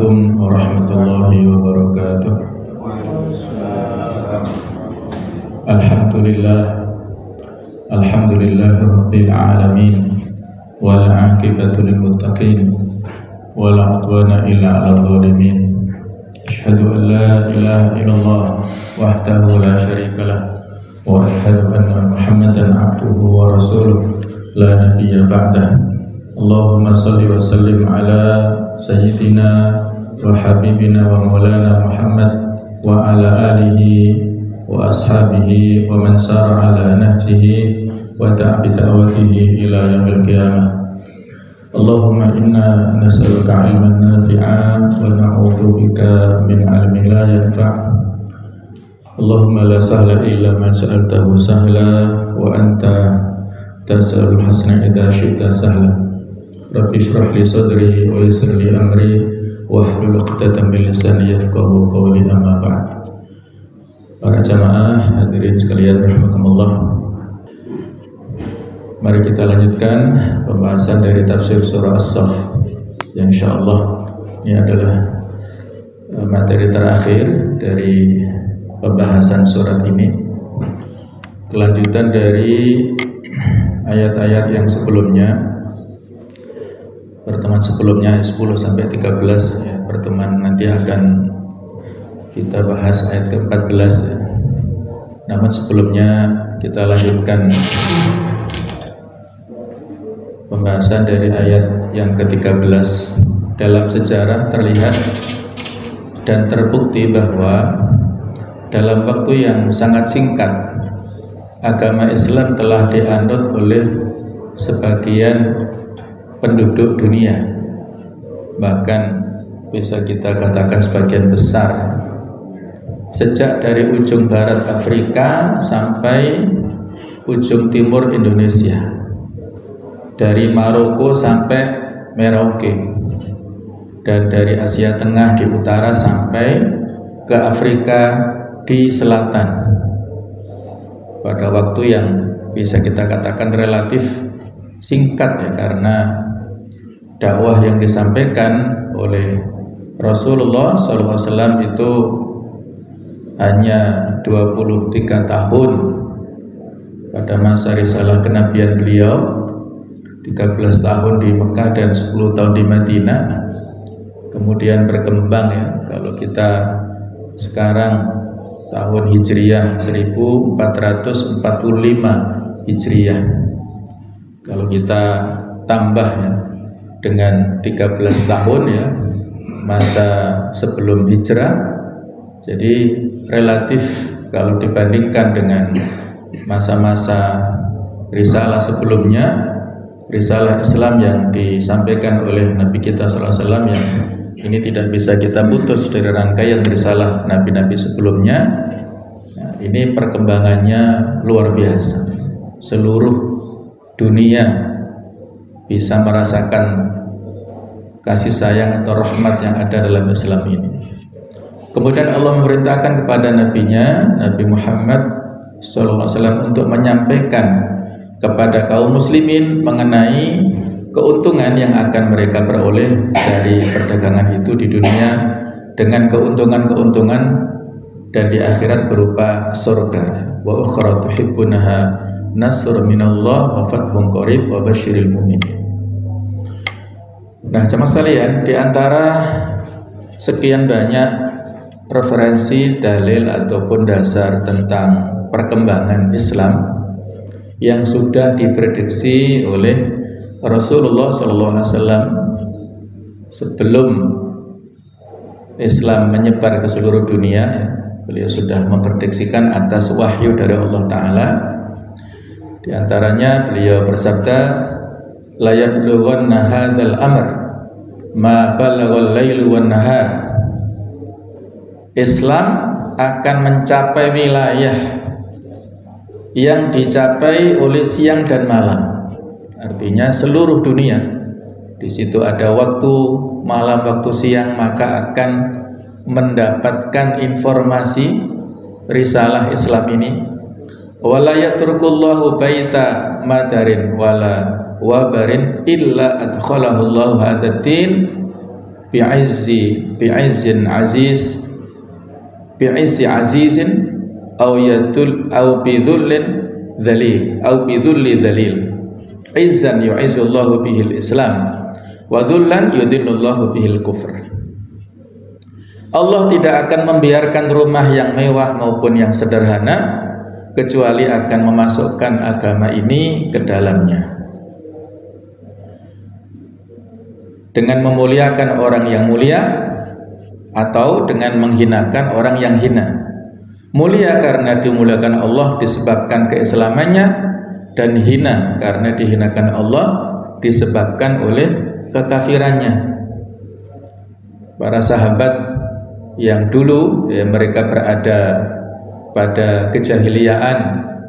Assalamualaikum warahmatullahi wabarakatuh. Alhamdulillah rabbil alamin wal aqibatu lil muttaqin wal udwana illa 'alal zalimin. Asyhadu an la ilaha illallah wahdahu la syarikalah wa asyhadu anna Muhammadan 'abduhu wa rasuluh la nabiyya ba'dah. Allahumma salli wa sallim ala sayyidina wa habibina wa maulana Muhammad wa ala alihi wa ashabihi wa man sara ala nahjihi wa da'a bi da'watihi ila yaumil qiyamah. Allahumma inna nas'aluka 'ilman nafi'an wa na'udzu bika min 'ilmin la yanfa'. Allahumma la sahla illa ma ja'altahu sahla wa anta tas'alul hasana idza syi'ta sahla. Rabbi shrah li sadri wa yassir li amri wahlul 'uqdatam min lisani yafqahu qawli, amma ba'd. Para jamaah hadirin sekalian rahimakumullah, mari kita lanjutkan pembahasan dari tafsir surah As-Saff yang insyaallah ini adalah materi terakhir dari pembahasan surat ini, kelanjutan dari ayat-ayat yang sebelumnya. Pertemuan sebelumnya 10 sampai 13 ya. Pertemuan nanti akan kita bahas ayat ke-14 ya. Namun sebelumnya kita lanjutkan pembahasan dari ayat yang ke-13. Dalam sejarah terlihat dan terbukti bahwa dalam waktu yang sangat singkat agama Islam telah dianut oleh sebagian penduduk dunia, bahkan bisa kita katakan sebagian besar, sejak dari ujung barat Afrika sampai ujung timur Indonesia, dari Maroko sampai Merauke, dan dari Asia Tengah di utara sampai ke Afrika di selatan, pada waktu yang bisa kita katakan relatif singkat ya, karena dakwah yang disampaikan oleh Rasulullah SAW itu hanya 23 tahun pada masa risalah kenabian beliau, 13 tahun di Mekah dan 10 tahun di Madinah. Kemudian berkembang ya, kalau kita sekarang tahun Hijriyah 1445 Hijriyah, kalau kita tambah ya dengan 13 tahun ya masa sebelum hijrah, jadi relatif kalau dibandingkan dengan masa-masa risalah sebelumnya, risalah Islam yang disampaikan oleh Nabi kita SAW yang ini tidak bisa kita putus dari rangkaian risalah nabi-nabi sebelumnya. Nah, ini perkembangannya luar biasa, seluruh dunia bisa merasakan kasih sayang atau rahmat yang ada dalam Islam ini. Kemudian Allah memerintahkan kepada nabinya, Nabi Muhammad SAW, untuk menyampaikan kepada kaum muslimin mengenai keuntungan yang akan mereka peroleh dari perdagangan itu di dunia, dengan keuntungan-keuntungan dan di akhirat berupa surga. Wa ukhra tuhibbunaha nasr minallah wa fathun qarib wa basyiril mu'minin. Nah, jemaah sekalian, di antara sekian banyak referensi, dalil ataupun dasar tentang perkembangan Islam yang sudah diprediksi oleh Rasulullah SAW sebelum Islam menyebar ke seluruh dunia, beliau sudah memprediksikan atas wahyu dari Allah Ta'ala. Di antaranya beliau bersabda, la yablughanna hadzal amr ma balaghal lailu wan nahar. Islam akan mencapai wilayah yang dicapai oleh siang dan malam. Artinya seluruh dunia. Di situ ada waktu malam, waktu siang, maka akan mendapatkan informasi risalah Islam ini. Wala yatrukullahu baita madarin wala wabarin illa adkhalahullahu hadzal din bi'izzin aziz bi'izzi azizin au bidhullin dzalil au bidhulli dzalil. Izzan yu'izzullahu bihil Islam wa dhullan yudhillullahu bihil kufr. Allah tidak akan membiarkan rumah yang mewah maupun yang sederhana kecuali akan memasukkan agama ini ke dalamnya. Dengan memuliakan orang yang mulia atau dengan menghinakan orang yang hina. Mulia karena dimuliakan Allah disebabkan keislamannya, dan hina karena dihinakan Allah disebabkan oleh kekafirannya. Para sahabat yang dulu mereka berada pada kejahiliaan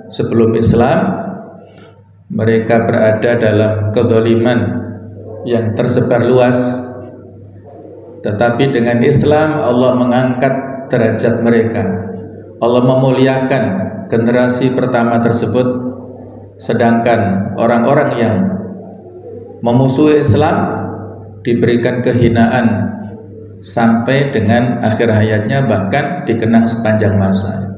sebelum Islam, mereka berada dalam kezaliman yang tersebar luas, tetapi dengan Islam Allah mengangkat derajat mereka. Allah memuliakan generasi pertama tersebut, sedangkan orang-orang yang memusuhi Islam diberikan kehinaan sampai dengan akhir hayatnya, bahkan dikenang sepanjang masa.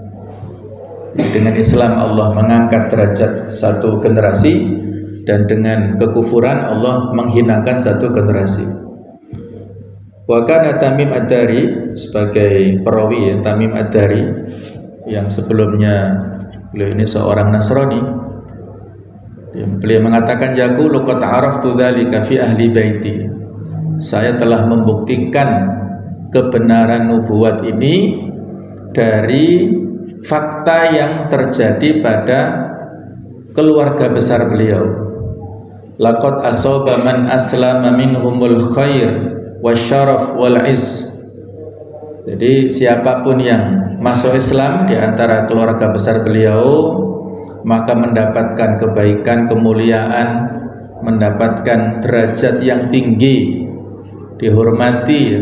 Dengan Islam Allah mengangkat derajat satu generasi, dan dengan kekufuran Allah menghinakan satu generasi. Wa kana Tamim Ad-Dari, sebagai perawi ya, Tamim Ad-Dari yang sebelumnya beliau ini seorang Nasrani, beliau mengatakan, yaqulu qad araftu dzalika fi ahli baiti. Saya telah membuktikan kebenaran nubuat ini dari fakta yang terjadi pada keluarga besar beliau. Laqad asaba man aslama minhumul khair wasyaraf wal iz. Jadi siapapun yang masuk Islam di antara keluarga besar beliau, maka mendapatkan kebaikan, kemuliaan, mendapatkan derajat yang tinggi, dihormati ya,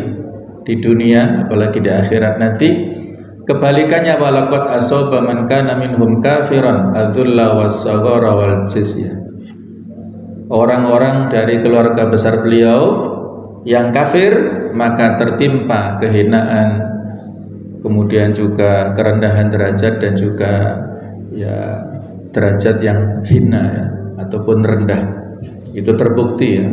di dunia apalagi di akhirat nanti. Kebalikannya, walaqad asaba man kana minhum kafiran adzulla was-saghara wal jizyah. Orang-orang dari keluarga besar beliau yang kafir maka tertimpa kehinaan, kemudian juga kerendahan derajat, dan juga ya derajat yang hina ya, ataupun rendah. Itu terbukti ya,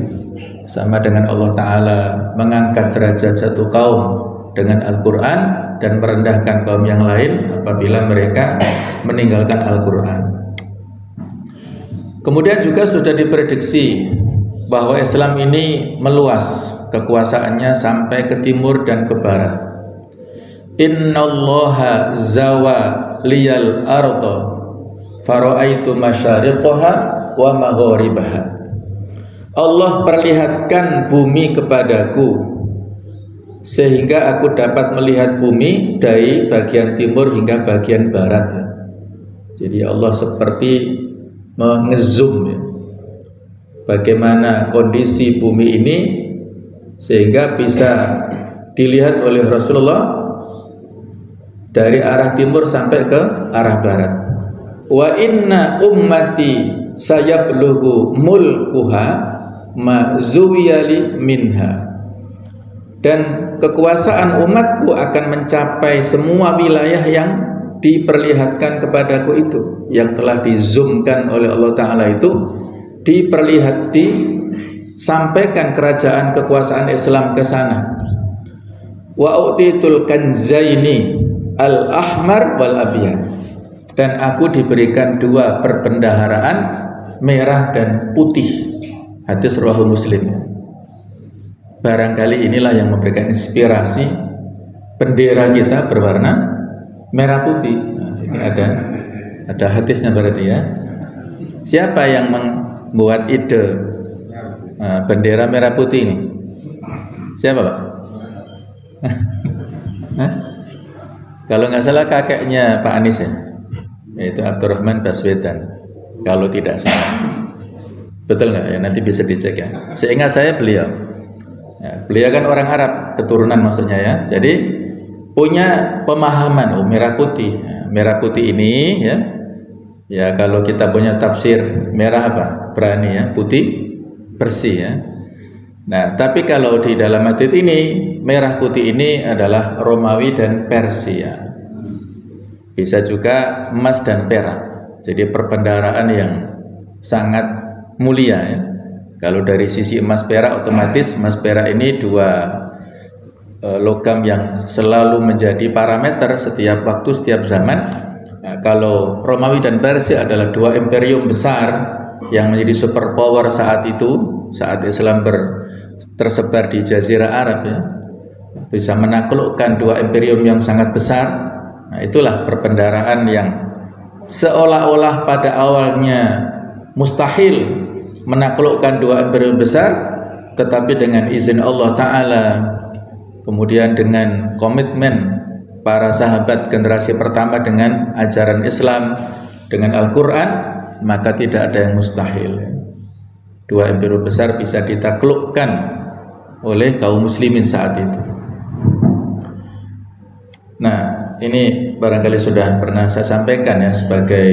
sama dengan Allah Ta'ala mengangkat derajat satu kaum dengan Al-Quran dan merendahkan kaum yang lain apabila mereka meninggalkan Al-Quran. Kemudian juga sudah diprediksi bahwa Islam ini meluas kekuasaannya sampai ke timur dan ke barat. Innallaha zawa liyal arda fara'aitu masyariqaha wa magharibaha. Allah perlihatkan bumi kepadaku sehingga aku dapat melihat bumi dari bagian timur hingga bagian barat. Jadi Allah seperti mengezoom ya, bagaimana kondisi bumi ini sehingga bisa dilihat oleh Rasulullah dari arah timur sampai ke arah barat. Wa inna ummati sayablughu mulkuha ma zuwiyali minha. Dan kekuasaan umatku akan mencapai semua wilayah yang diperlihatkan kepadaku itu, yang telah dizoomkan oleh Allah Ta'ala itu, sampaikan kerajaan kekuasaan Islam ke sana. Wa utitul kanzaini al-ahmar wal abyad. Dan aku diberikan dua perbendaharaan, merah dan putih. Hadis riwayat Muslim. Barangkali inilah yang memberikan inspirasi bendera kita berwarna merah putih. Nah, ini ada hadisnya berarti ya. Siapa yang membuat ide bendera merah putih ini? Siapa Pak? Kalau nggak salah kakeknya Pak Anies ya, yaitu Abdurrahman Baswedan, kalau tidak salah. Betul nggak ya? Nanti bisa dicek ya. Seingat saya beliau kan orang Arab keturunan maksudnya ya. Jadi punya pemahaman merah putih. Merah putih ini ya kalau kita punya tafsir merah apa? Berani ya, putih bersih ya. Nah, tapi kalau di dalam hadits ini merah putih ini adalah Romawi dan Persia. Bisa juga emas dan perak. Jadi perbendaharaan yang sangat mulia ya. Kalau dari sisi emas perak, otomatis emas perak ini dua logam yang selalu menjadi parameter setiap waktu, setiap zaman. Nah, kalau Romawi dan Persia adalah dua imperium besar yang menjadi superpower saat itu, saat Islam tersebar di Jazirah Arab ya, bisa menaklukkan dua imperium yang sangat besar. Nah, itulah perbendaharaan yang seolah-olah pada awalnya mustahil menaklukkan dua imperium besar, tetapi dengan izin Allah Ta'ala, kemudian dengan komitmen para sahabat generasi pertama dengan ajaran Islam, dengan Al-Quran, maka tidak ada yang mustahil. Dua imperium besar bisa ditaklukkan oleh kaum muslimin saat itu. Nah, ini barangkali sudah pernah saya sampaikan ya, sebagai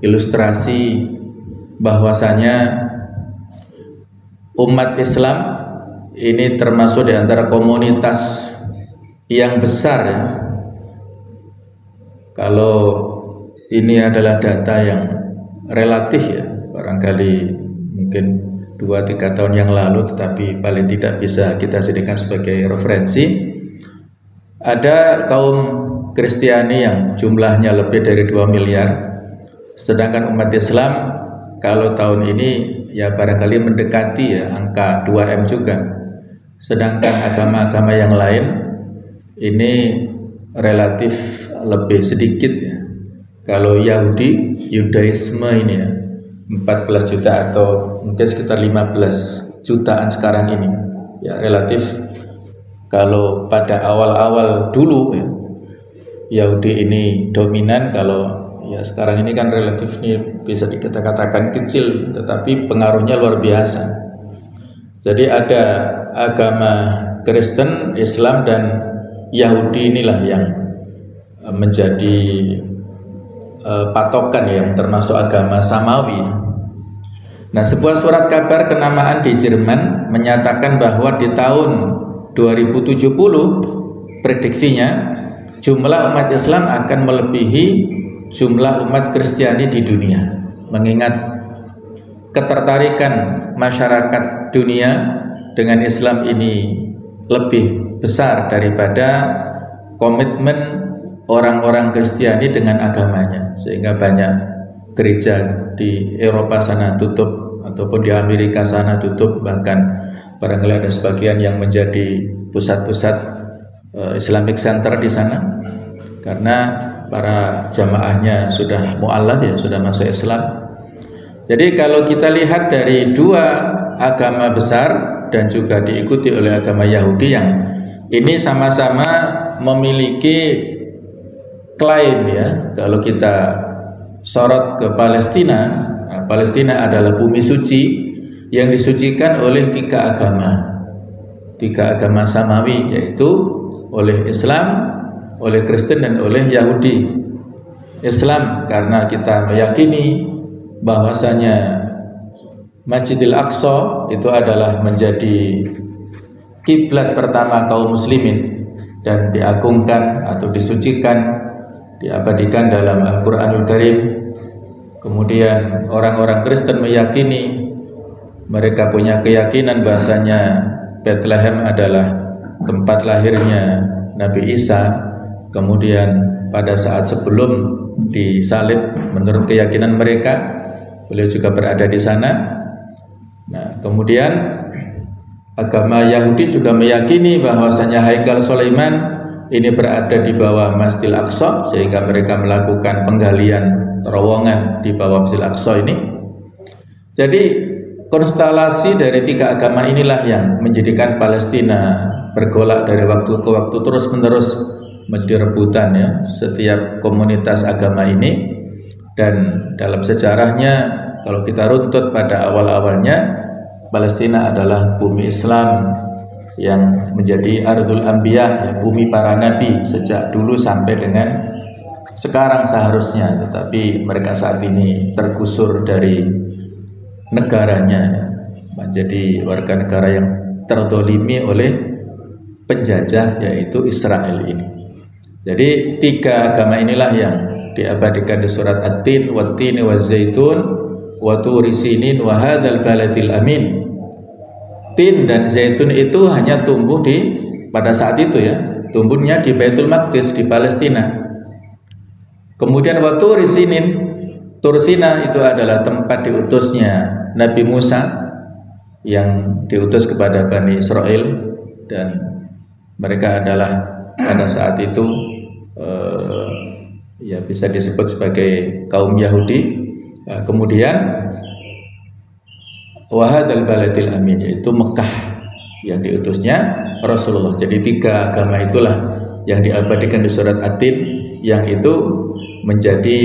ilustrasi bahwasanya umat Islam ini termasuk di antara komunitas yang besar ya. Kalau ini adalah data yang relatif ya, barangkali mungkin 2-3 tahun yang lalu, tetapi paling tidak bisa kita jadikan sebagai referensi. Ada kaum Kristiani yang jumlahnya lebih dari 2 miliar, sedangkan umat Islam kalau tahun ini ya barangkali mendekati ya angka 2M juga. Sedangkan agama-agama yang lain ini relatif lebih sedikit ya. Kalau Yahudi, Yudaisme ini ya 14 juta atau mungkin sekitar 15 jutaan sekarang ini ya, relatif. Kalau pada awal-awal dulu ya, Yahudi ini dominan. Kalau ya sekarang ini kan relatif ini bisa dikatakan kecil, tetapi pengaruhnya luar biasa. Jadi ada agama Kristen, Islam dan Yahudi inilah yang menjadi patokan yang termasuk agama Samawi. Nah, sebuah surat kabar kenamaan di Jerman menyatakan bahwa di tahun 2070 prediksinya jumlah umat Islam akan melebihi jumlah umat Kristiani di dunia, mengingat ketertarikan masyarakat dunia dengan Islam ini lebih besar daripada komitmen orang-orang Kristiani dengan agamanya, sehingga banyak gereja di Eropa sana tutup ataupun di Amerika sana tutup, bahkan barangkali ada sebagian yang menjadi pusat-pusat Islamic Center di sana karena para jamaahnya sudah mu'alaf ya, sudah masuk Islam. Jadi kalau kita lihat dari dua agama besar dan juga diikuti oleh agama Yahudi yang ini sama-sama memiliki klaim ya, kalau kita sorot ke Palestina, nah, Palestina adalah bumi suci yang disucikan oleh tiga agama Samawi, yaitu oleh Islam, oleh Kristen dan oleh Yahudi. Islam karena kita meyakini bahwasanya Masjidil Aqsa itu adalah menjadi kiblat pertama kaum muslimin dan diagungkan atau disucikan, diabadikan dalam Al-Quranul Karim. Kemudian orang-orang Kristen meyakini, mereka punya keyakinan bahasanya Bethlehem adalah tempat lahirnya Nabi Isa. Kemudian pada saat sebelum disalib, menurut keyakinan mereka, beliau juga berada di sana. Nah, kemudian agama Yahudi juga meyakini bahwasanya Haikal Sulaiman ini berada di bawah Masjidil Aqsa, sehingga mereka melakukan penggalian terowongan di bawah Masjidil Aqsa ini. Jadi konstelasi dari tiga agama inilah yang menjadikan Palestina bergolak dari waktu ke waktu, terus menerus menjadi rebutan ya setiap komunitas agama ini. Dan dalam sejarahnya kalau kita runtut pada awal-awalnya, Palestina adalah bumi Islam yang menjadi Ardul Anbiya ya, bumi para nabi sejak dulu sampai dengan sekarang seharusnya, tetapi mereka saat ini tergusur dari negaranya ya, menjadi warga negara yang terdolimi oleh penjajah, yaitu Israel ini. Jadi 3 agama inilah yang diabadikan di surat At-Tin, Wat-Tini Waz-Zaitun, wa Turi Sinin wa hadzal baladil amin. Tin dan zaitun itu hanya tumbuh pada saat itu ya, tumbuhnya di Baitul Maqdis di Palestina. Kemudian wa Turi Sinin, Tur Sina itu adalah tempat diutusnya Nabi Musa yang diutus kepada Bani Israel, dan mereka adalah pada saat itu ya bisa disebut sebagai kaum Yahudi. Kemudian wahadal baladil amin, yaitu Mekah yang diutusnya Rasulullah. Jadi 3 agama itulah yang diabadikan di surat At-Tin, yang itu menjadi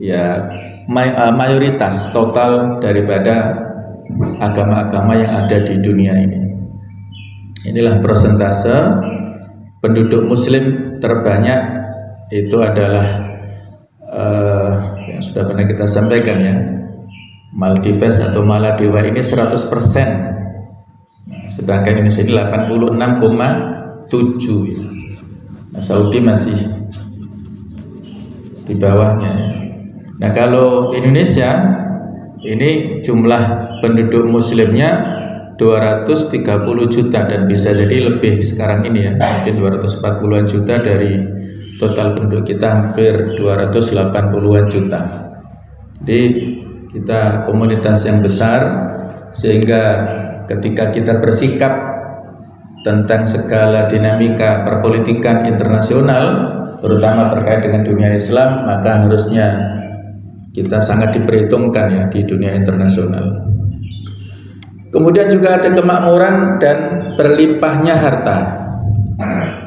ya mayoritas total daripada agama-agama yang ada di dunia ini. Inilah persentase penduduk muslim terbanyak, itu adalah yang sudah pernah kita sampaikan ya, Maldives atau Maladewa ini 100%, sedangkan Indonesia ini 86,7 ya. Nah, Saudi masih di bawahnya ya. Nah, kalau Indonesia ini jumlah penduduk muslimnya 230 juta, dan bisa jadi lebih sekarang ini ya, mungkin 240-an juta dari total penduduk kita, hampir 280-an juta. Jadi kita komunitas yang besar, sehingga ketika kita bersikap tentang segala dinamika perpolitikan internasional, terutama terkait dengan dunia Islam, maka harusnya kita sangat diperhitungkan ya di dunia internasional. Kemudian juga ada kemakmuran dan berlimpahnya harta.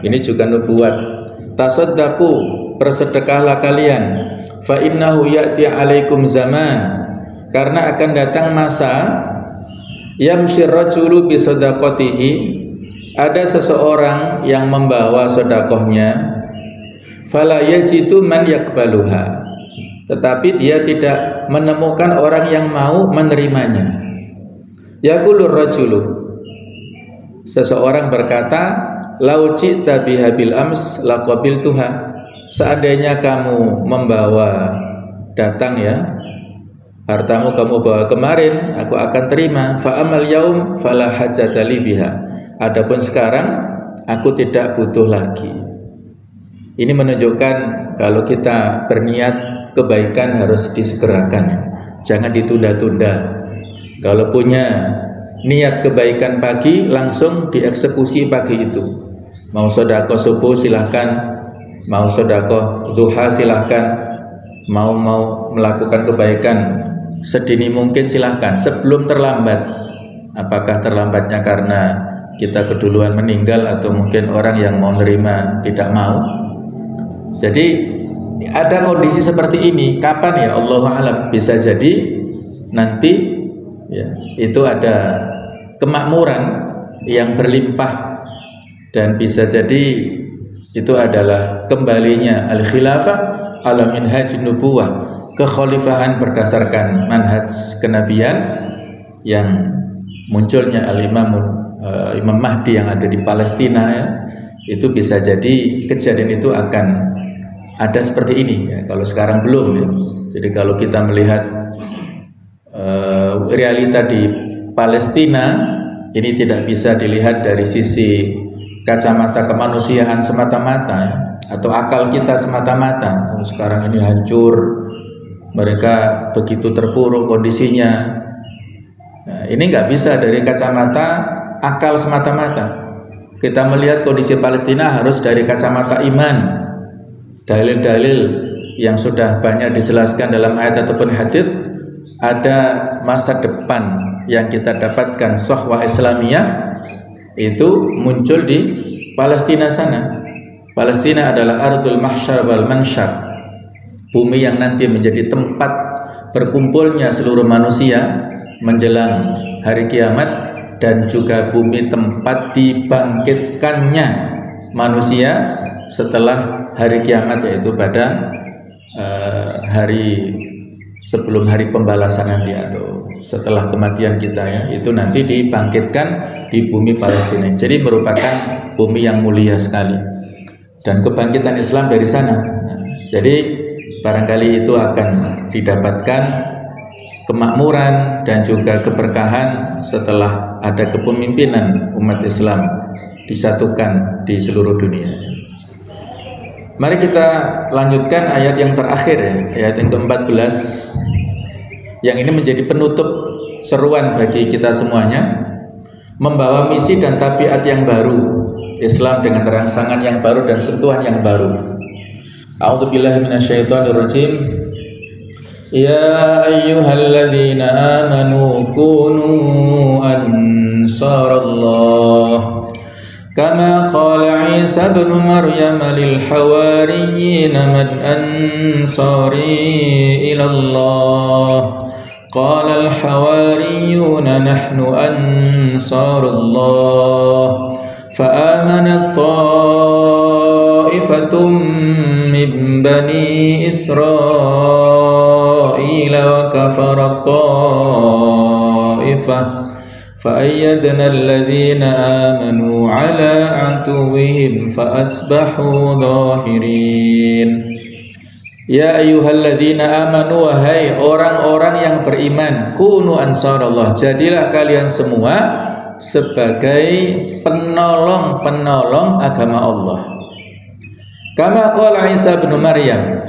Ini juga nubuat. Tasaddaqu, bersedekahlah kalian, fa innahu ya'ti 'alaikum zaman, karena akan datang masa yamshir rajulu bi sadaqatihi, ada seseorang yang membawa sedekahnya, fala yajidu man yaqbaluha, tetapi dia tidak menemukan orang yang mau menerimanya. Yaqulur rajulu, seseorang berkata, lau ji'ta biha bil ams laqabiltuha, seandainya kamu membawa datang ya hartamu, kamu bawa kemarin, aku akan terima. Fa amal yaum fala hajata li biha, adapun sekarang aku tidak butuh lagi. Ini menunjukkan kalau kita berniat kebaikan harus disegerakan, jangan ditunda-tunda. Kalau punya niat kebaikan pagi, langsung dieksekusi pagi itu. Mau sedekah subuh silahkan, mau sedekah duha silahkan, mau melakukan kebaikan sedini mungkin silahkan, sebelum terlambat. Apakah terlambatnya karena kita keduluan meninggal, atau mungkin orang yang mau menerima tidak mau? Jadi ada kondisi seperti ini, kapan ya, Allahu a'lam. Bisa jadi nanti ya, itu ada kemakmuran yang berlimpah, dan bisa jadi itu adalah kembalinya al-khilafah ala minhaj nubuwah, kekhalifahan berdasarkan manhaj kenabian, yang munculnya Imam Mahdi yang ada di Palestina ya. Itu bisa jadi kejadian itu akan ada seperti ini ya, kalau sekarang belum ya. Jadi kalau kita melihat realita di Palestina ini tidak bisa dilihat dari sisi kacamata kemanusiaan semata-mata ya, atau akal kita semata-mata. Sekarang ini hancur, mereka begitu terpuruk kondisinya. Nah, ini nggak bisa dari kacamata akal semata-mata. Kita melihat kondisi Palestina harus dari kacamata iman, dalil-dalil yang sudah banyak dijelaskan dalam ayat ataupun hadis. Ada masa depan yang kita dapatkan, sahwah Islamiyah itu muncul di Palestina sana. Palestina adalah ardul mahsyar wal mansyar, bumi yang nanti menjadi tempat berkumpulnya seluruh manusia menjelang hari kiamat, dan juga bumi tempat dibangkitkannya manusia setelah hari kiamat, yaitu pada hari sebelum hari pembalasan nanti, atau setelah kematian kita ya, itu nanti dibangkitkan di bumi Palestina. Jadi merupakan bumi yang mulia sekali. Dan kebangkitan Islam dari sana. Nah, jadi barangkali itu akan didapatkan kemakmuran dan juga keberkahan setelah ada kepemimpinan umat Islam disatukan di seluruh dunia. Mari kita lanjutkan ayat yang terakhir ya, ayat yang ke-14, yang ini menjadi penutup seruan bagi kita semuanya, membawa misi dan tabiat yang baru, Islam dengan rangsangan yang baru dan sentuhan yang baru. A'udzubillahi minasyaitonirrajim. Ya ayyuhalladzina amanu kunu ansarallah kama qala Isa ibn Maryam lil hawariyyin man ansari ila Allah qala al hawariyuna nahnu ansarullah فآمنت طائفة من بني إسرائيل وكفرت طائفة فأيدنا الذين آمنوا على عدوهم فأصبحوا ظاهرين. Ya ayyuhalladzina amanu, wahai orang-orang yang beriman, kunu ansarallah, jadilah kalian semua sebagai penolong-penolong agama Allah. Kama qala Isa ibn Maryam,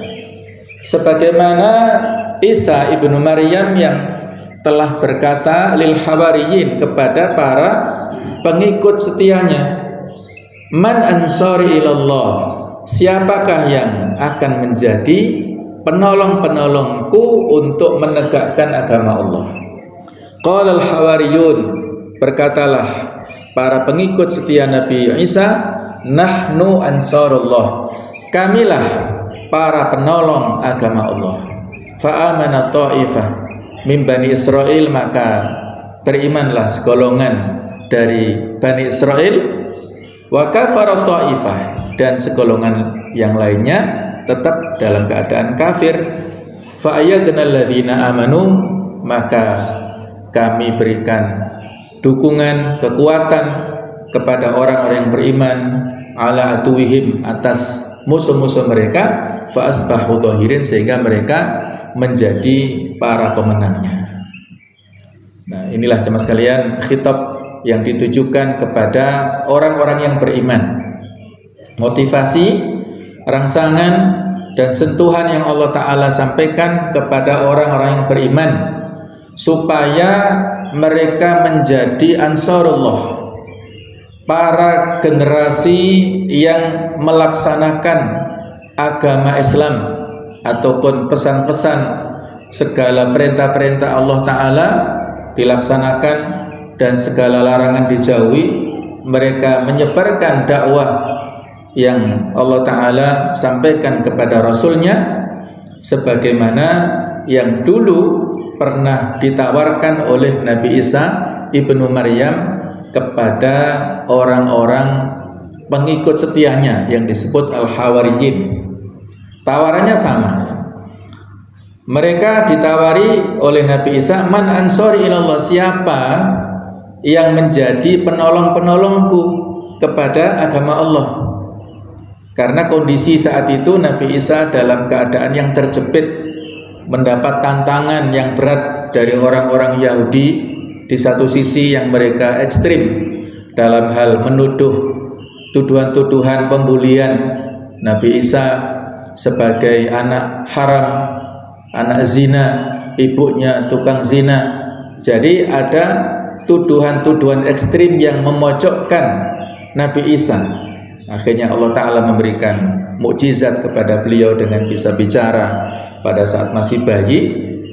sebagaimana Isa ibnu Maryam yang telah berkata lil hawariyin, kepada para pengikut setianya, man ansari ilallah, siapakah yang akan menjadi penolong-penolongku untuk menegakkan agama Allah. Qala al hawariyun, berkatalah para pengikut setia Nabi Isa, nahnu ansarullah, kamilah para penolong agama Allah. Fa'amana ta'ifah min Bani Israel, maka berimanlah segolongan dari Bani Israel, wa kafara ta'ifah, dan segolongan yang lainnya tetap dalam keadaan kafir. Fa'ayyadna alladhina amanu, maka kami berikan dukungan, kekuatan kepada orang-orang yang beriman, ala atuwihim, atas musuh-musuh mereka, fa asbahu dhahirin, sehingga mereka menjadi para pemenangnya. Nah, inilah jemaah sekalian khitab yang ditujukan kepada orang-orang yang beriman. Motivasi, rangsangan dan sentuhan yang Allah Ta'ala sampaikan kepada orang-orang yang beriman supaya mereka menjadi ansarullah, para generasi yang melaksanakan agama Islam ataupun pesan-pesan segala perintah-perintah Allah Ta'ala dilaksanakan dan segala larangan dijauhi. Mereka menyebarkan dakwah yang Allah Ta'ala sampaikan kepada Rasulnya, sebagaimana yang dulu pernah ditawarkan oleh Nabi Isa ibnu Maryam kepada orang-orang pengikut setianya yang disebut al-hawariyin. Tawarannya sama. Mereka ditawari oleh Nabi Isa, man ansari ilallah, siapa yang menjadi penolong-penolongku kepada agama Allah. Karena kondisi saat itu Nabi Isa dalam keadaan yang terjepit, mendapat tantangan yang berat dari orang-orang Yahudi. Di satu sisi yang mereka ekstrim dalam hal menuduh tuduhan-tuduhan pembulian Nabi Isa sebagai anak haram, anak zina, ibunya tukang zina. Jadi ada tuduhan-tuduhan ekstrim yang memojokkan Nabi Isa. Akhirnya Allah Ta'ala memberikan mukjizat kepada beliau dengan bisa bicara pada saat masih bayi.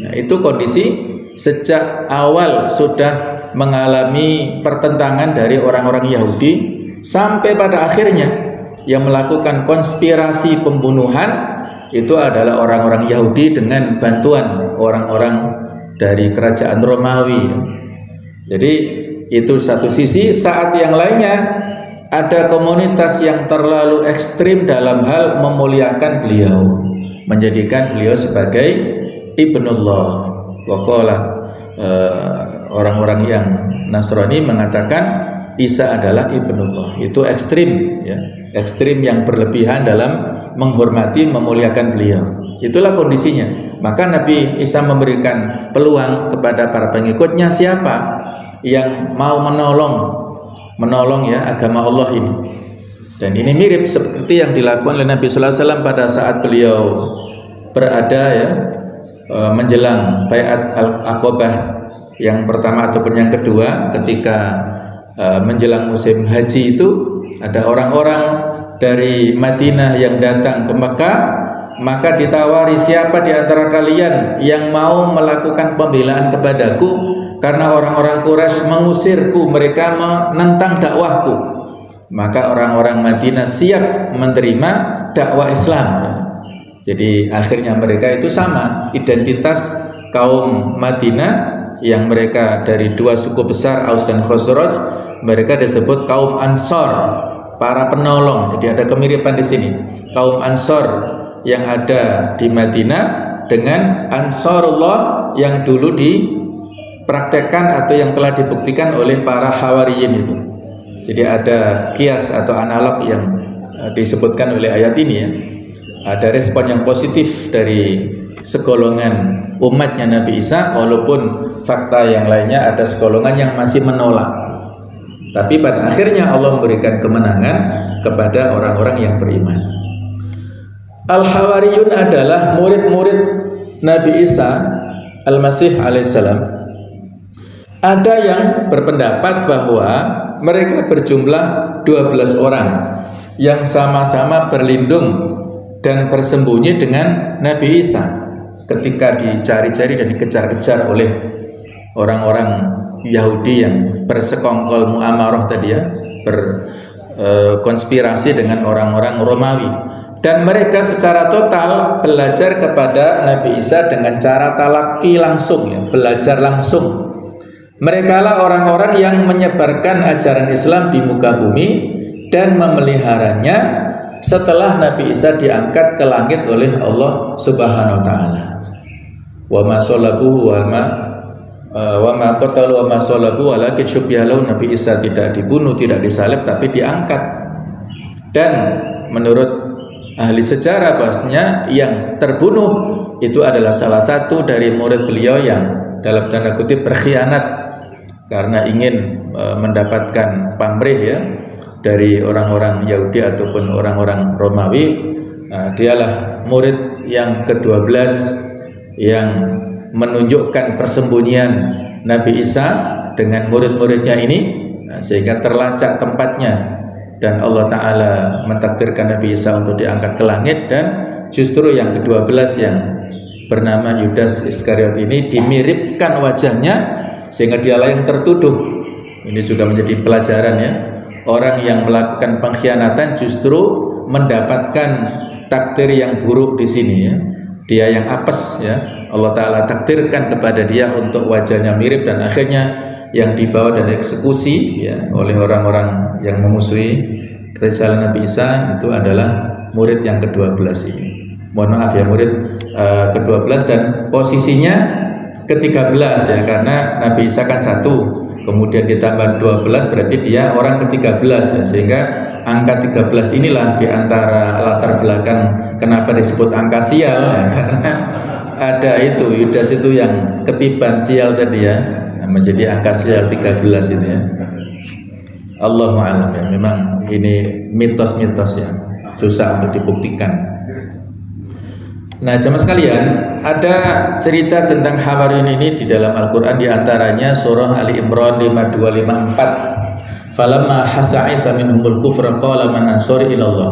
Nah, itu kondisi sejak awal sudah mengalami pertentangan dari orang-orang Yahudi, sampai pada akhirnya yang melakukan konspirasi pembunuhan itu adalah orang-orang Yahudi dengan bantuan orang-orang dari kerajaan Romawi. Jadi itu satu sisi. Saat yang lainnya ada komunitas yang terlalu ekstrim dalam hal memuliakan beliau, menjadikan beliau sebagai ibnullah. Wa qala orang-orang yang Nasrani mengatakan Isa adalah ibnullah. Itu ekstrim ya, ekstrim yang berlebihan dalam menghormati, memuliakan beliau. Itulah kondisinya. Maka Nabi Isa memberikan peluang kepada para pengikutnya, siapa yang mau menolong ya agama Allah ini. Dan ini mirip seperti yang dilakukan oleh Nabi sallallahu alaihi wasallam pada saat beliau berada ya menjelang Baiat Al-Aqabah yang pertama ataupun yang kedua, ketika menjelang musim haji itu ada orang-orang dari Madinah yang datang ke Mekah, maka ditawari, siapa di antara kalian yang mau melakukan pembelaan kepadaku karena orang-orang Quraisy mengusirku, mereka menentang dakwahku. Maka orang-orang Madinah siap menerima dakwah Islam. Jadi akhirnya mereka itu sama identitas kaum Madinah yang mereka dari dua suku besar Aus dan Khazraj, mereka disebut kaum Ansor, para penolong. Jadi ada kemiripan di sini. Kaum Ansor yang ada di Madinah dengan Ansarullah yang dulu dipraktekkan atau yang telah dibuktikan oleh para Hawariyin itu. Jadi ada kias atau analog yang disebutkan oleh ayat ini ya. Ada respon yang positif dari segolongan umatnya Nabi Isa, walaupun fakta yang lainnya ada segolongan yang masih menolak. Tapi pada akhirnya Allah memberikan kemenangan kepada orang-orang yang beriman. Al-Hawariyun adalah murid-murid Nabi Isa Al-Masih alaihissalam. Ada yang berpendapat bahwa mereka berjumlah 12 orang yang sama-sama berlindung dan bersembunyi dengan Nabi Isa ketika dicari-cari dan dikejar-kejar oleh orang-orang Yahudi yang bersekongkol muamarah tadi ya, berkonspirasi dengan orang-orang Romawi. Dan mereka secara total belajar kepada Nabi Isa dengan cara talaki langsung ya, belajar langsung. Mereka lah orang-orang yang menyebarkan ajaran Islam di muka bumi dan memeliharanya setelah Nabi Isa diangkat ke langit oleh Allah Subhanahu wa taala. Wa ma salabuhu wa ma qatalu wa ma salabu walakin syubbiha lahu. Nabi Isa tidak dibunuh, tidak disalib, tapi diangkat. Dan menurut ahli sejarah bahasanya yang terbunuh itu adalah salah satu dari murid beliau yang dalam tanda kutip berkhianat karena ingin mendapatkan pamrih ya dari orang-orang Yahudi ataupun orang-orang Romawi. Dialah murid yang ke-12 yang menunjukkan persembunyian Nabi Isa dengan murid-muridnya ini, sehingga terlacak tempatnya dan Allah Ta'ala mentakdirkan Nabi Isa untuk diangkat ke langit. Dan justru yang ke-12 yang bernama Yudas Iskariot ini dimiripkan wajahnya sehingga dialah yang tertuduh. Ini juga menjadi pelajaran ya, orang yang melakukan pengkhianatan justru mendapatkan takdir yang buruk di sini ya. Dia yang apes ya, Allah Ta'ala takdirkan kepada dia untuk wajahnya mirip, dan akhirnya yang dibawa dan eksekusi ya oleh orang-orang yang memusuhi risalah Nabi Isa itu adalah murid yang ke-12 ini. Mohon maaf ya, murid ke-12 dan posisinya ke-13 ya, karena Nabi Isa kan 1, kemudian ditambah 12 berarti dia orang ke-13 ya, sehingga angka 13 inilah diantara latar belakang kenapa disebut angka sial ya, karena ada itu Yudas itu yang ketiban sial tadi ya, menjadi angka sial 13 itu ya. Allahu a'lam ya, memang ini mitos-mitos ya, susah untuk dibuktikan. Nah, jemaah sekalian, ada cerita tentang Hawariyun ini di dalam Al-Quran, diantaranya surah Ali Imran 52-54. Falamma hasa Isa minhumul kufra qala man ansari ilallah.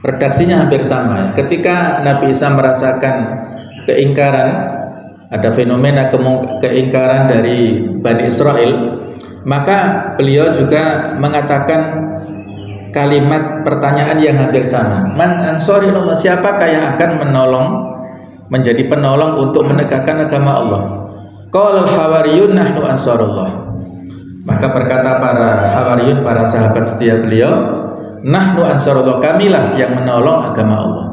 Redaksinya hampir sama ya. Ketika Nabi Isa merasakan keingkaran, ada fenomena keingkaran dari Bani Israel, maka beliau juga mengatakan kalimat pertanyaan yang hampir sama. Man ansari ilallah, siapakah yang akan menjadi penolong untuk menegakkan agama Allah? Qala al-hawariyun nahnu ansarullah. Maka berkata para Hawariyun, para sahabat setia beliau, nahnu ansarullah, kamilah yang menolong agama Allah.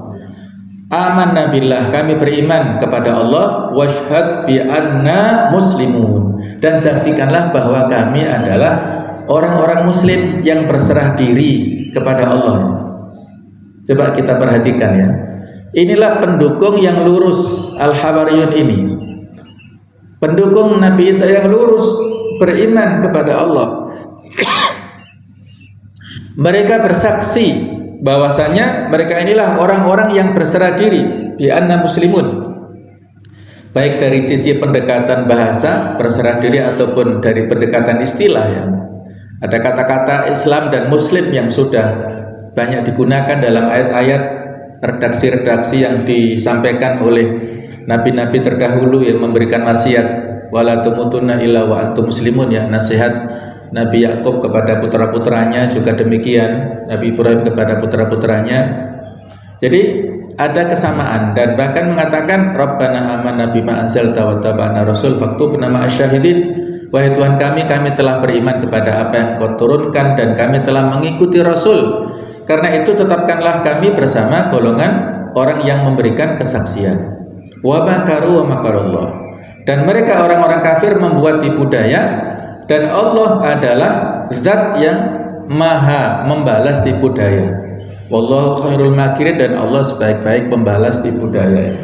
amanna billah, kami beriman kepada Allah, washhad bi anna muslimun, dan saksikanlah bahwa kami adalah orang-orang muslim yang berserah diri kepada Allah. Coba kita perhatikan ya. Inilah pendukung yang lurus Al-Hawariyun ini. Pendukung Nabi Isa yang lurus beriman kepada Allah. Mereka bersaksi bahwasanya mereka inilah orang-orang yang berserah diri bi anna muslimun, baik dari sisi pendekatan bahasa berserah diri ataupun dari pendekatan istilah ya. Ada kata-kata Islam dan Muslim yang sudah banyak digunakan dalam ayat-ayat redaksi-redaksi yang disampaikan oleh nabi-nabi terdahulu yang memberikan wasiat wala tumutunna illa wa antum muslimun ya. Nasihat Nabi Yakub kepada putra-putranya juga demikian, Nabi Ibrahim kepada putra-putranya. Jadi ada kesamaan dan bahkan mengatakan Rabbana amanna bima anzalta wa tabana rasul faktubna ma'asy syahidin. Wahai Tuhan kami telah beriman kepada apa yang Kau turunkan dan kami telah mengikuti Rasul. Karena itu tetapkanlah kami bersama golongan orang yang memberikan kesaksian. Wa makaru wa makarullah. Dan mereka orang-orang kafir membuat tipu daya, dan Allah adalah zat yang maha membalas tipu daya. Wallahu khairul makirin, dan Allah sebaik-baik pembalas tipu daya.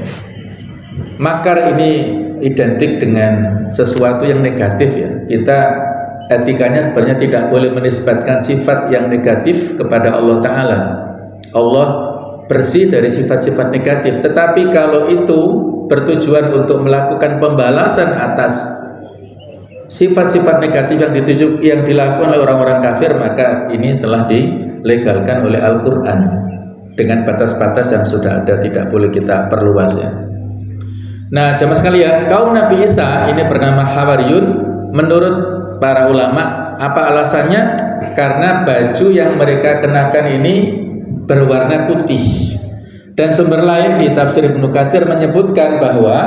Makar ini identik dengan sesuatu yang negatif ya. Kita etikanya sebenarnya tidak boleh menisbatkan sifat yang negatif kepada Allah Ta'ala. Allah bersih dari sifat-sifat negatif. Tetapi kalau itu bertujuan untuk melakukan pembalasan atas sifat-sifat negatif yang dilakukan oleh orang-orang kafir, maka ini telah dilegalkan oleh Al-Quran dengan batas-batas yang sudah ada, tidak boleh kita perluas ya. Nah jamaah sekalian, kaum Nabi Isa ini bernama Hawariyun. Menurut para ulama, apa alasannya? Karena baju yang mereka kenakan ini berwarna putih. Dan sumber lain di tafsir Ibnu Katsir menyebutkan bahwa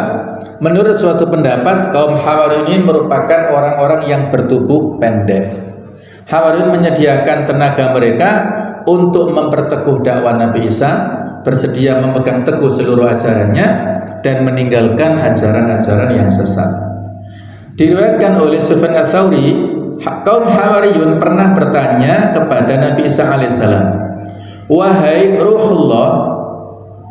menurut suatu pendapat kaum Hawariyun ini merupakan orang-orang yang bertubuh pendek. Hawariyun menyediakan tenaga mereka untuk memperteguh dakwah Nabi Isa, bersedia memegang teguh seluruh ajarannya dan meninggalkan ajaran-ajaran yang sesat. Diriwayatkan oleh Sufyan Ats-Tsauri, kaum Hawariyun pernah bertanya kepada Nabi Isa alaihissalam, wahai Ruhullah,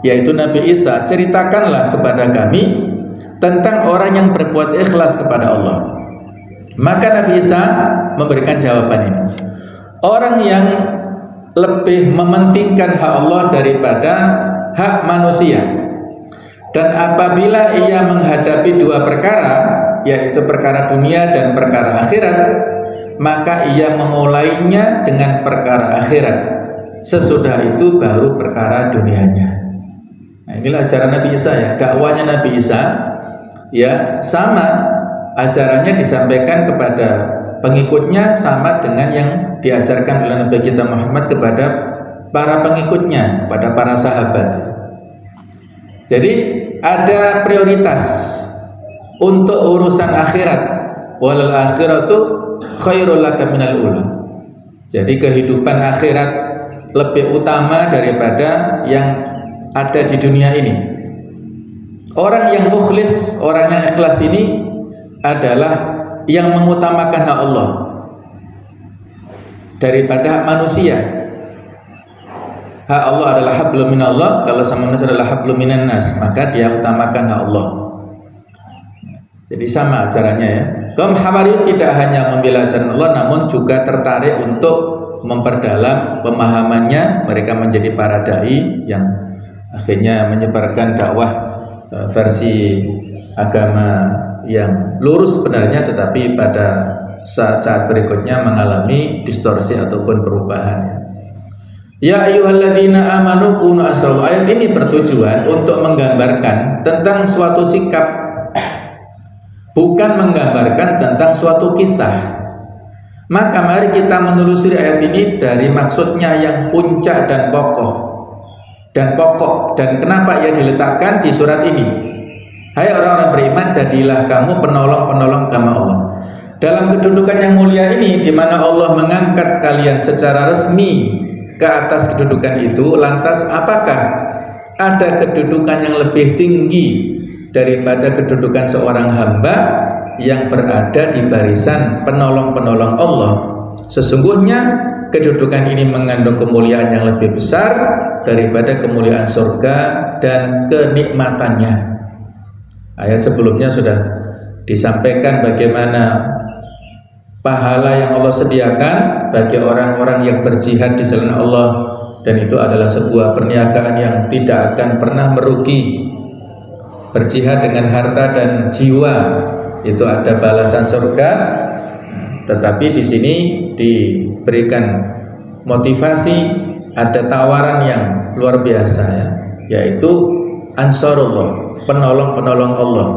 yaitu Nabi Isa, ceritakanlah kepada kami tentang orang yang berbuat ikhlas kepada Allah. Maka Nabi Isa memberikan jawaban ini. Orang yang lebih mementingkan hak Allah daripada hak manusia, dan apabila ia menghadapi dua perkara, yaitu perkara dunia dan perkara akhirat, maka ia memulainya dengan perkara akhirat, sesudah itu baru perkara dunianya. Nah, inilah ajaran Nabi Isa ya, dakwanya Nabi Isa ya, sama ajarannya disampaikan kepada pengikutnya sama dengan yang diajarkan oleh Nabi kita Muhammad kepada para pengikutnya, kepada para sahabat. Jadi ada prioritas untuk urusan akhirat. Walal akhiratu khairul laka minal ula. Jadi kehidupan akhirat lebih utama daripada yang ada di dunia ini. Orang yang mukhlis, orang yang ikhlas ini adalah yang mengutamakan hak Allah daripada hak manusia. Hak Allah adalah hablum minallah, kalau sama manusia adalah hablum minan nas, maka dia utamakan hak Allah. Jadi sama acaranya ya. Kaum Hawariyun tidak hanya membela ajaran Allah, namun juga tertarik untuk memperdalam pemahamannya. Mereka menjadi para dai yang akhirnya menyebarkan dakwah versi agama yang lurus sebenarnya, tetapi pada saat berikutnya mengalami distorsi ataupun perubahan. Ya ayyuhalladzina amanu kunu ansarullah. Ayat ini bertujuan untuk menggambarkan tentang suatu sikap, bukan menggambarkan tentang suatu kisah. Maka mari kita menelusuri ayat ini dari maksudnya yang puncak dan pokok. Dan kenapa ia diletakkan di surat ini? Hai orang-orang beriman, jadilah kamu penolong-penolong agama Allah. Dalam kedudukan yang mulia ini, di mana Allah mengangkat kalian secara resmi ke atas kedudukan itu, lantas apakah ada kedudukan yang lebih tinggi daripada kedudukan seorang hamba yang berada di barisan penolong-penolong Allah. Sesungguhnya kedudukan ini mengandung kemuliaan yang lebih besar daripada kemuliaan surga dan kenikmatannya. Ayat sebelumnya sudah disampaikan bagaimana pahala yang Allah sediakan bagi orang-orang yang berjihad di jalan Allah, dan itu adalah sebuah perniagaan yang tidak akan pernah merugi. Berjihad dengan harta dan jiwa itu ada balasan surga, tetapi di sini diberikan motivasi, ada tawaran yang luar biasa ya, yaitu ansarullah, penolong-penolong Allah.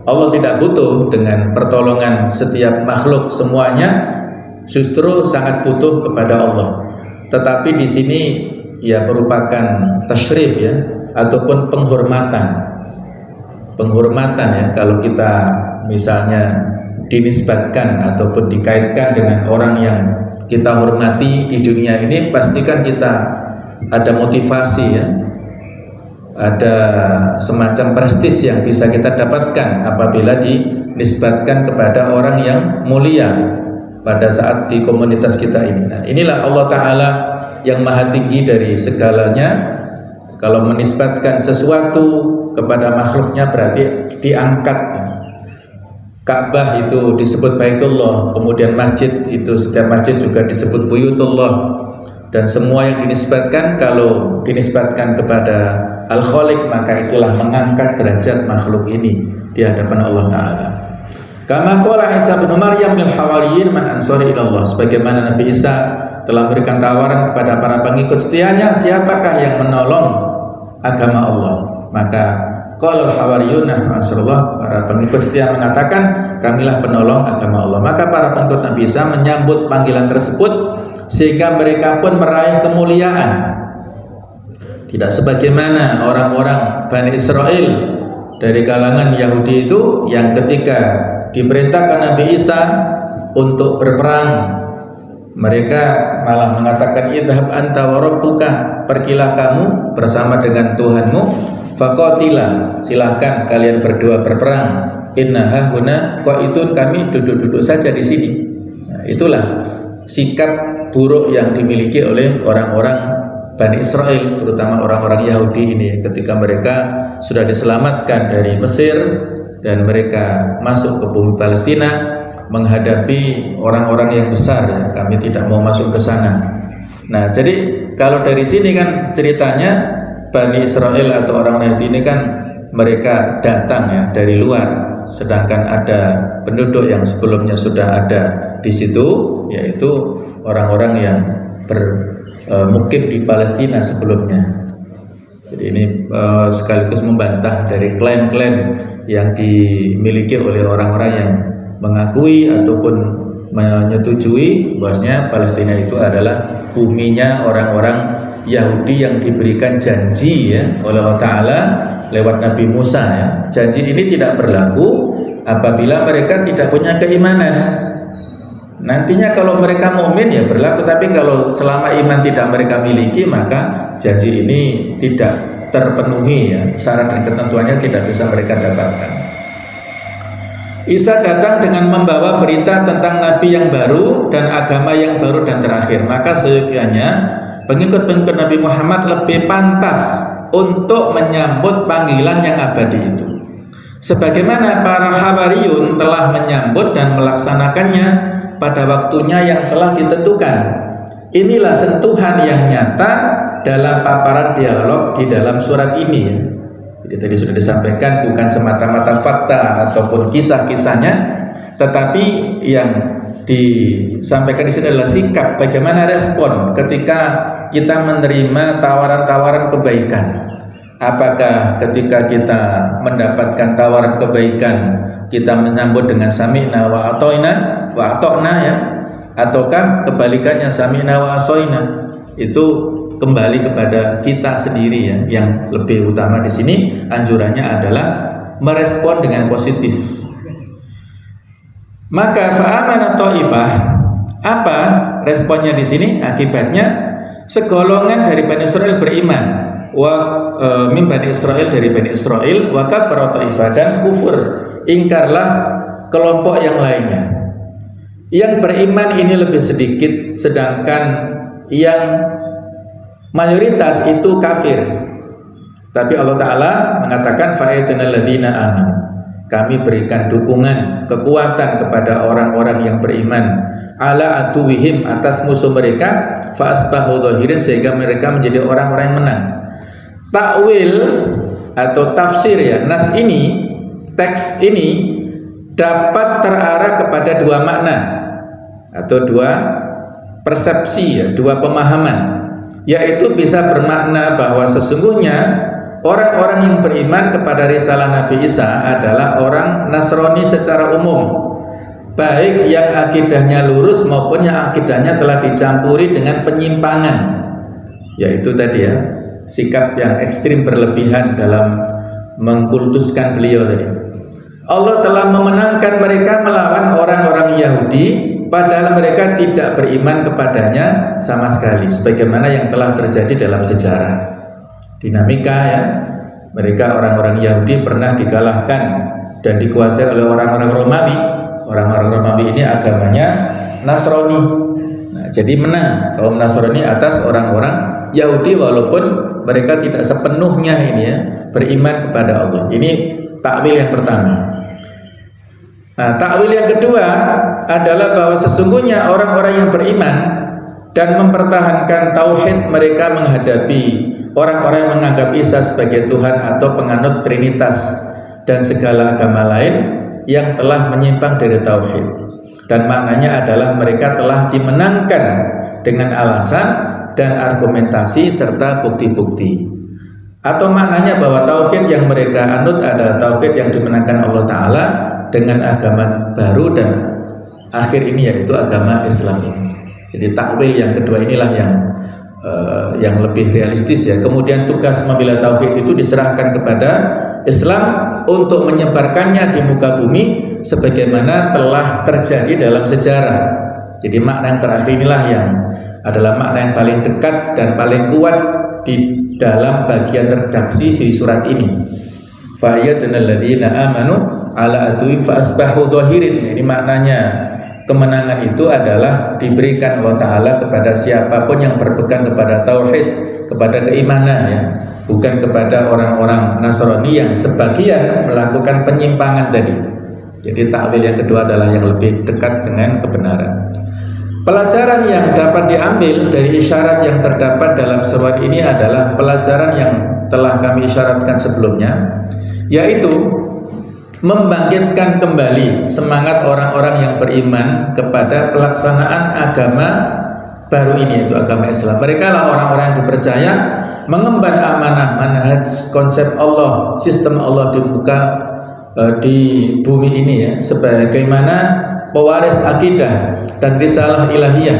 Allah tidak butuh dengan pertolongan setiap makhluk semuanya, justru sangat butuh kepada Allah. Tetapi di sini ya merupakan tasyrif ya, ataupun penghormatan ya. Kalau kita misalnya dinisbatkan ataupun dikaitkan dengan orang yang kita hormati di dunia ini, pastikan kita ada motivasi ya, ada semacam prestis yang bisa kita dapatkan apabila dinisbatkan kepada orang yang mulia pada saat di komunitas kita ini. Nah, inilah Allah Ta'ala yang maha tinggi dari segalanya. Kalau menisbatkan sesuatu kepada makhluknya berarti diangkat. Ka'bah itu disebut Baitullah, kemudian masjid itu, setiap masjid juga disebut Buyutullah, dan semua yang dinisbatkan, kalau dinisbatkan kepada Al-Khaliq, maka itulah mengangkat derajat makhluk ini di hadapan Allah Ta'ala. Kama qala Isa bin Maryam lil hawariyin man ansari ilallah, sebagaimana Nabi Isa telah memberikan tawaran kepada para pengikut setianya, siapakah yang menolong agama Allah? Maka qala al-hawariyun ansarullah, para pengikut setia mengatakan, kamilah penolong agama Allah. Maka para pengikut Nabi Isa menyambut panggilan tersebut sehingga mereka pun meraih kemuliaan. Tidak sebagaimana orang-orang Bani Israel dari kalangan Yahudi itu yang ketika diperintahkan Nabi Isa untuk berperang, mereka malah mengatakan idhab anta wa rabbuka, pergilah kamu bersama dengan Tuhanmu, faqatila, silahkan kalian berdua berperang, inna hahuna qaidun, kami duduk-duduk saja di sini. Nah, itulah sikap buruk yang dimiliki oleh orang-orang Bani Israel, terutama orang-orang Yahudi ini, ketika mereka sudah diselamatkan dari Mesir dan mereka masuk ke bumi Palestina menghadapi orang-orang yang besar ya, kami tidak mau masuk ke sana. Nah, jadi kalau dari sini kan ceritanya Bani Israel atau orang Yahudi ini kan mereka datang ya dari luar, sedangkan ada penduduk yang sebelumnya sudah ada di situ, yaitu orang-orang yang bermukim di Palestina sebelumnya. Jadi ini sekaligus membantah dari klaim-klaim yang dimiliki oleh orang-orang yang mengakui ataupun menyetujui bahwasanya Palestina itu adalah buminya orang-orang Yahudi yang diberikan janji ya oleh Allah Ta'ala lewat Nabi Musa ya. Janji ini tidak berlaku apabila mereka tidak punya keimanan. Nantinya kalau mereka mukmin ya berlaku, tapi kalau selama iman tidak mereka miliki, maka janji ini tidak terpenuhi ya, syarat dan ketentuannya tidak bisa mereka dapatkan. Isa datang dengan membawa berita tentang Nabi yang baru dan agama yang baru dan terakhir. Maka seyogyanya pengikut-pengikut Nabi Muhammad lebih pantas untuk menyambut panggilan yang abadi itu, sebagaimana para Hawariyun telah menyambut dan melaksanakannya pada waktunya yang telah ditentukan. Inilah sentuhan yang nyata dalam paparan dialog di dalam surat ini ya. Jadi tadi sudah disampaikan bukan semata-mata fakta ataupun kisah-kisahnya, tetapi yang disampaikan di sini adalah sikap, bagaimana respon ketika kita menerima tawaran-tawaran kebaikan. Apakah ketika kita mendapatkan tawaran kebaikan kita menyambut dengan sami'na wa ato'na ya, ataukah kebalikannya sami'na wa asoina? Itu kembali kepada kita sendiri ya. Yang lebih utama di sini anjurannya adalah merespon dengan positif. Maka fa'amana ta'ifah, apa responnya di sini? Akibatnya segolongan dari Bani Israel beriman. min Bani Israil, dari Bani Israil, wa kafara ta'ifah, dan kufur, ingkarlah kelompok yang lainnya. Yang beriman ini lebih sedikit, sedangkan yang mayoritas itu kafir. Tapi Allah Ta'ala mengatakan fa'atinal ladzina amanu, kami berikan dukungan, kekuatan kepada orang-orang yang beriman, ala aduwihim, atas musuh mereka, fa'asbahu dhahirin, sehingga mereka menjadi orang-orang yang menang. Takwil atau tafsir ya, nas ini, teks ini dapat terarah kepada dua makna atau dua persepsi ya, dua pemahaman, yaitu bisa bermakna bahwa sesungguhnya orang-orang yang beriman kepada risalah Nabi Isa adalah orang Nasrani secara umum, baik yang akidahnya lurus maupun yang akidahnya telah dicampuri dengan penyimpangan, yaitu tadi ya, sikap yang ekstrim berlebihan dalam mengkultuskan beliau tadi. Allah telah memenangkan mereka melawan orang-orang Yahudi, padahal mereka tidak beriman kepadanya sama sekali, sebagaimana yang telah terjadi dalam sejarah. Dinamika ya, mereka orang-orang Yahudi pernah dikalahkan dan dikuasai oleh orang-orang Romawi. Orang-orang Romawi ini agamanya Nasrani. Nah, jadi menang kaum Nasrani atas orang-orang Yahudi, walaupun mereka tidak sepenuhnya ini ya beriman kepada Allah. Ini takwil yang pertama. Nah, takwil yang kedua adalah bahwa sesungguhnya orang-orang yang beriman dan mempertahankan tauhid mereka menghadapi orang-orang yang menganggap Isa sebagai Tuhan atau penganut Trinitas dan segala agama lain yang telah menyimpang dari tauhid. Dan maknanya adalah mereka telah dimenangkan dengan alasan dan argumentasi serta bukti-bukti. Atau maknanya bahwa tauhid yang mereka anut adalah tauhid yang dimenangkan Allah Ta'ala dengan agama baru dan akhir ini, yaitu agama Islam ini. Jadi takwil yang kedua inilah yang lebih realistis ya. Kemudian tugas membela tauhid itu diserahkan kepada Islam untuk menyebarkannya di muka bumi sebagaimana telah terjadi dalam sejarah. Jadi makna yang terakhir inilah yang adalah makna yang paling dekat dan paling kuat di dalam bagian redaksi si surat ini. Fa'ayatanal ladzina amanu ala aduwwi fa'asbahu dhahirin. Ini maknanya kemenangan itu adalah diberikan Allah Ta'ala kepada siapapun yang berpegang kepada tauhid, kepada keimanan ya, bukan kepada orang-orang Nasrani yang sebagian melakukan penyimpangan tadi. Jadi takwil yang kedua adalah yang lebih dekat dengan kebenaran. Pelajaran yang dapat diambil dari isyarat yang terdapat dalam surat ini adalah pelajaran yang telah kami isyaratkan sebelumnya, yaitu membangkitkan kembali semangat orang-orang yang beriman kepada pelaksanaan agama baru ini, yaitu agama Islam. Mereka lah orang-orang yang dipercaya mengemban amanah manhaj konsep Allah, sistem Allah di bumi ini ya, sebagaimana pewaris akidah dan risalah ilahiyah.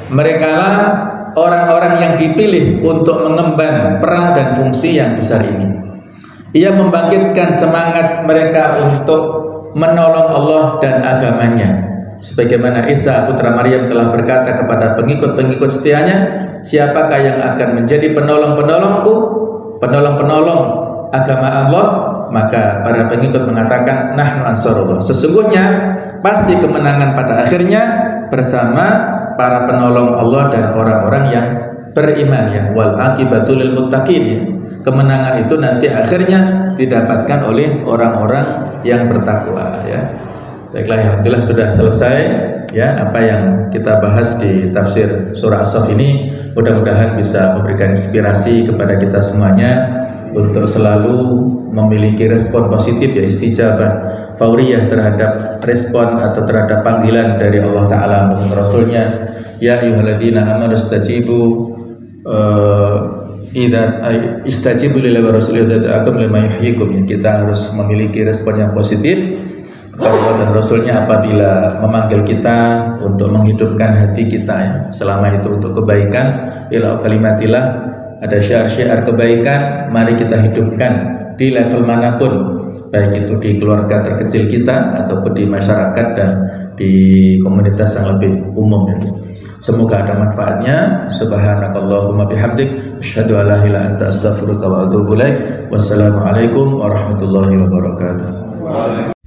Mereka lah orang-orang yang dipilih untuk mengemban peran dan fungsi yang besar ini. Ia membangkitkan semangat mereka untuk menolong Allah dan agamanya, sebagaimana Isa putra Maryam telah berkata kepada pengikut-pengikut setianya, siapakah yang akan menjadi penolong-penolongku, penolong-penolong agama Allah? Maka para pengikut mengatakan, nahnu ansarullah, sesungguhnya pasti kemenangan pada akhirnya bersama para penolong Allah dan orang-orang yang beriman ya. Wal aqibatu lil muttaqin ya. Kemenangan itu nanti akhirnya didapatkan oleh orang-orang yang bertakwa ya. Baiklah, alhamdulillah sudah selesai ya apa yang kita bahas di tafsir surah As-Saff ini. Mudah-mudahan bisa memberikan inspirasi kepada kita semuanya untuk selalu memiliki respon positif ya, istijabah fauriyah terhadap respon atau terhadap panggilan dari Allah Ta'ala maupun Rasulnya. Ya ayyuhalladzina amanu istajibu istajibu lillahi wa rasulihi idza da'akum lima yuhyikum. Kita harus memiliki respon yang positif kepada Allah dan Rasulnya apabila memanggil kita untuk menghidupkan hati kita ya. Selama itu untuk kebaikan, ila kalimatillah, ada syiar-syiar kebaikan, mari kita hidupkan di level manapun, baik itu di keluarga terkecil kita ataupun di masyarakat dan di komunitas yang lebih umum ya. Semoga ada manfaatnya. Subhanakallahumma bihamdik, asyhadu an la ilaha illa anta, astaghfiruka wa atubu ilaik. Wassalamualaikum warahmatullahi wabarakatuh.